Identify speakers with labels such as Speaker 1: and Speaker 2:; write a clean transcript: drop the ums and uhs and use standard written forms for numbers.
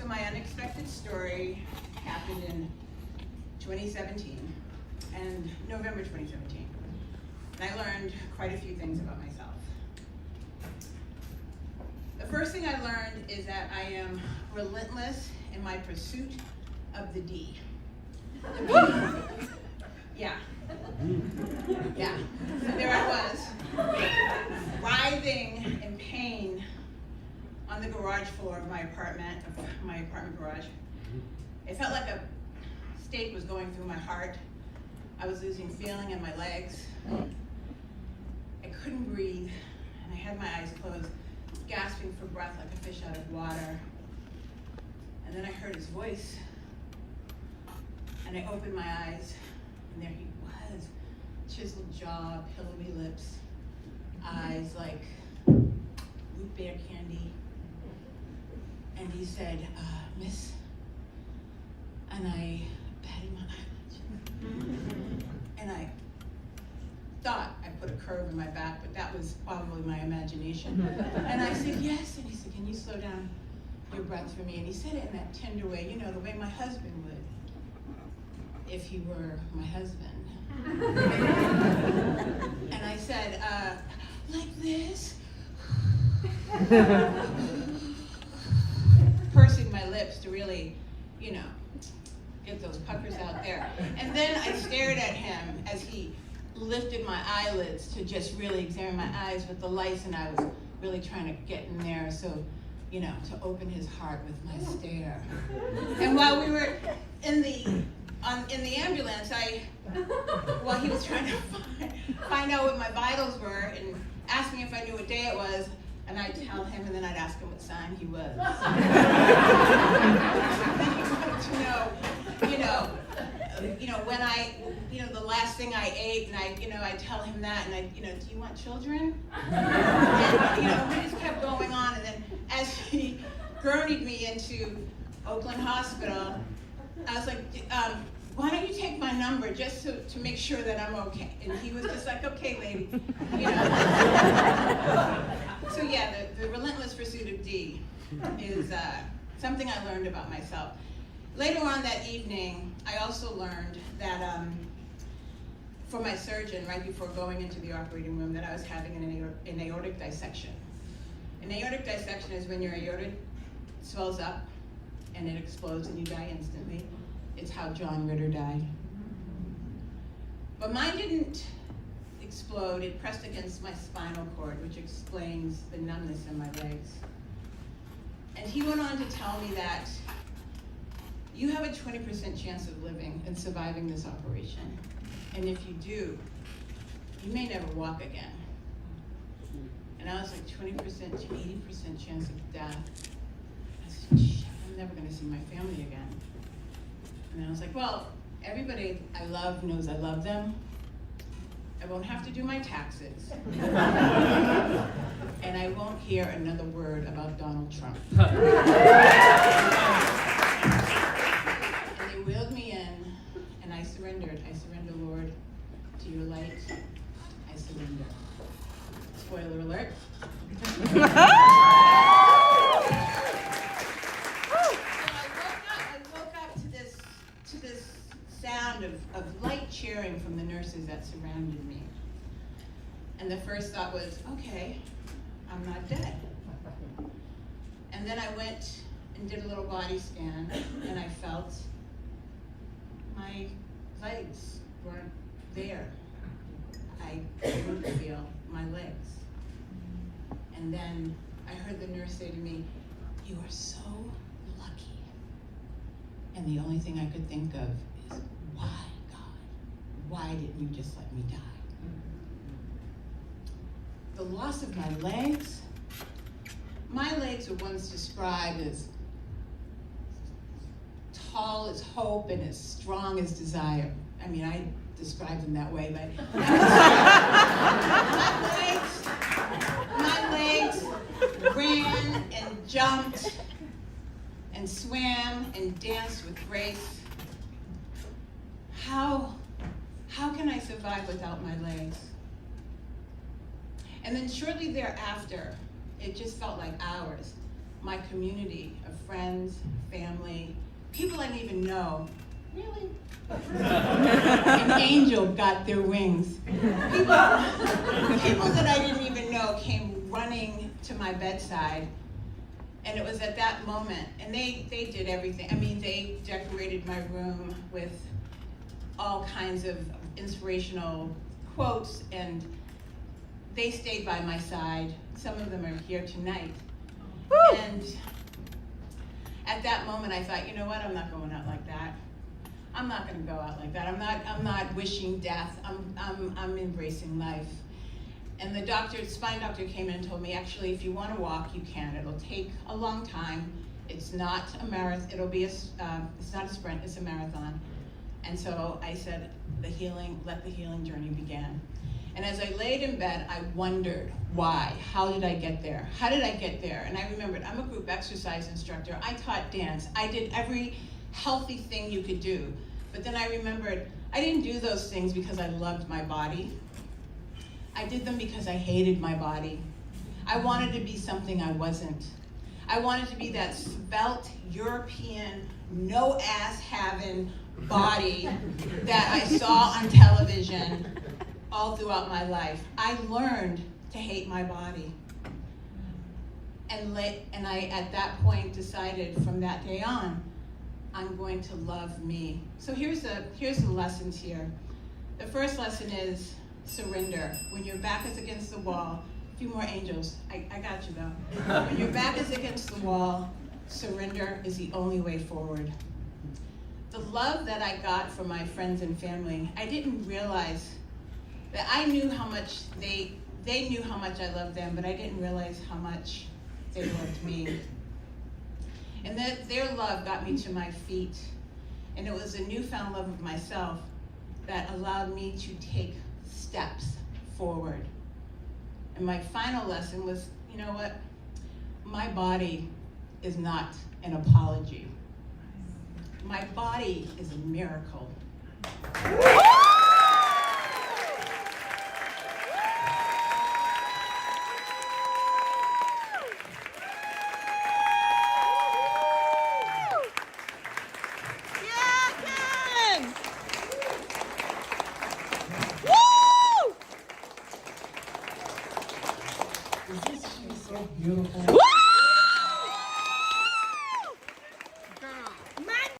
Speaker 1: So my unexpected story happened in 2017, and November 2017. And I learned quite a few things about myself. The first thing I learned is that I am relentless in my pursuit of the D. The B. Yeah. Yeah. So there I was, writhing in pain on the garage floor of my apartment garage. It felt like a stake was going through my heart. I was losing feeling in my legs. I couldn't breathe, and I had my eyes closed, gasping for breath like a fish out of water. And then I heard his voice, and I opened my eyes, and there he was, chiseled jaw, pillowy lips, eyes like root beer candy. And he said, Miss, and I patted my eyelids. And I thought I put a curve in my back, but that was probably my imagination. And I said, yes, and he said, can you slow down your breath for me? And he said it in that tender way, you know, the way my husband would, if he were my husband. And I said, like this? Pursing my lips to really, you know, get those puckers out there. And then I stared at him as he lifted my eyelids to just really examine my eyes with the lights, and I was really trying to get in there, so, you know, to open his heart with my stare. And while we were in the ambulance, while he was trying to find out what my vitals were and ask me if I knew what day it was, and I'd tell him, and then I'd ask him what sign he was. He wanted to know, when the last thing I ate, and I'd tell him that, and do you want children? And, we just kept going on, and then as he gurneyed me into Oakland Hospital, I was like, why don't you take my number just to make sure that I'm okay? And he was just like, okay, lady. So yeah, the relentless pursuit of D is something I learned about myself. Later on that evening, I also learned that for my surgeon, right before going into the operating room, that I was having an aortic dissection. An aortic dissection is when your aorta swells up and it explodes and you die instantly. It's how John Ritter died. But mine didn't explode. It pressed against my spinal cord, which explains the numbness in my legs. And he went on to tell me that you have a 20% chance of living and surviving this operation. And if you do, you may never walk again. And I was like, 20% to 80% chance of death. I said, shit, I'm never gonna see my family again. And I was like, well, everybody I love knows I love them. I won't have to do my taxes. And I won't hear another word about Donald Trump. And they wheeled me in, and I surrendered. I surrender, Lord, to your light. I surrender. Spoiler alert. I woke up to this sound of light cheering from the nurses that surrounded me. And the first thought was, okay, I'm not dead. And then I went and did a little body scan, and I felt my legs weren't there. I couldn't feel my legs. And then I heard the nurse say to me, you are so lucky. And the only thing I could think of is, why, God? Why didn't you just let me die? The loss of my legs were once described as tall as hope and as strong as desire. I mean, I described them that way, but my legs ran and jumped and swam and danced with grace. How can I survive without my legs? And then shortly thereafter, it just felt like hours. my community of friends, family, people I didn't even know. Really? An angel got their wings. People that I didn't even know came running to my bedside. And it was at that moment, and they did everything. I mean, they decorated my room with all kinds of inspirational quotes, and they stayed by my side. Some of them are here tonight. Woo! And at that moment, I thought, you know what? I'm not going out like that. I'm not going to go out like that. I'm not wishing death. I'm embracing life. And the spine doctor came in and told me, actually, if you want to walk, you can. It'll take a long time. It's not a marathon. It's not a sprint. It's a marathon. And so I said, let the healing journey begin. And as I laid in bed, I wondered why. How did I get there? How did I get there? And I remembered, I'm a group exercise instructor. I taught dance. I did every healthy thing you could do. But then I remembered, I didn't do those things because I loved my body. I did them because I hated my body. I wanted to be something I wasn't. I wanted to be that svelte, European, no ass having body that I saw on television all throughout my life. I learned to hate my body. And I, at that point, decided from that day on, I'm going to love me. So here's the lessons here. The first lesson is surrender. When your back is against the wall, a few more angels, I got you though. When your back is against the wall, surrender is the only way forward. The love that I got from my friends and family, I didn't realize that I knew how much they knew how much I loved them, but I didn't realize how much they loved me. And that their love got me to my feet. And it was a newfound love of myself that allowed me to take steps forward. And my final lesson was, you know what? My body is not an apology. My body is a miracle.
Speaker 2: Is this so beautiful?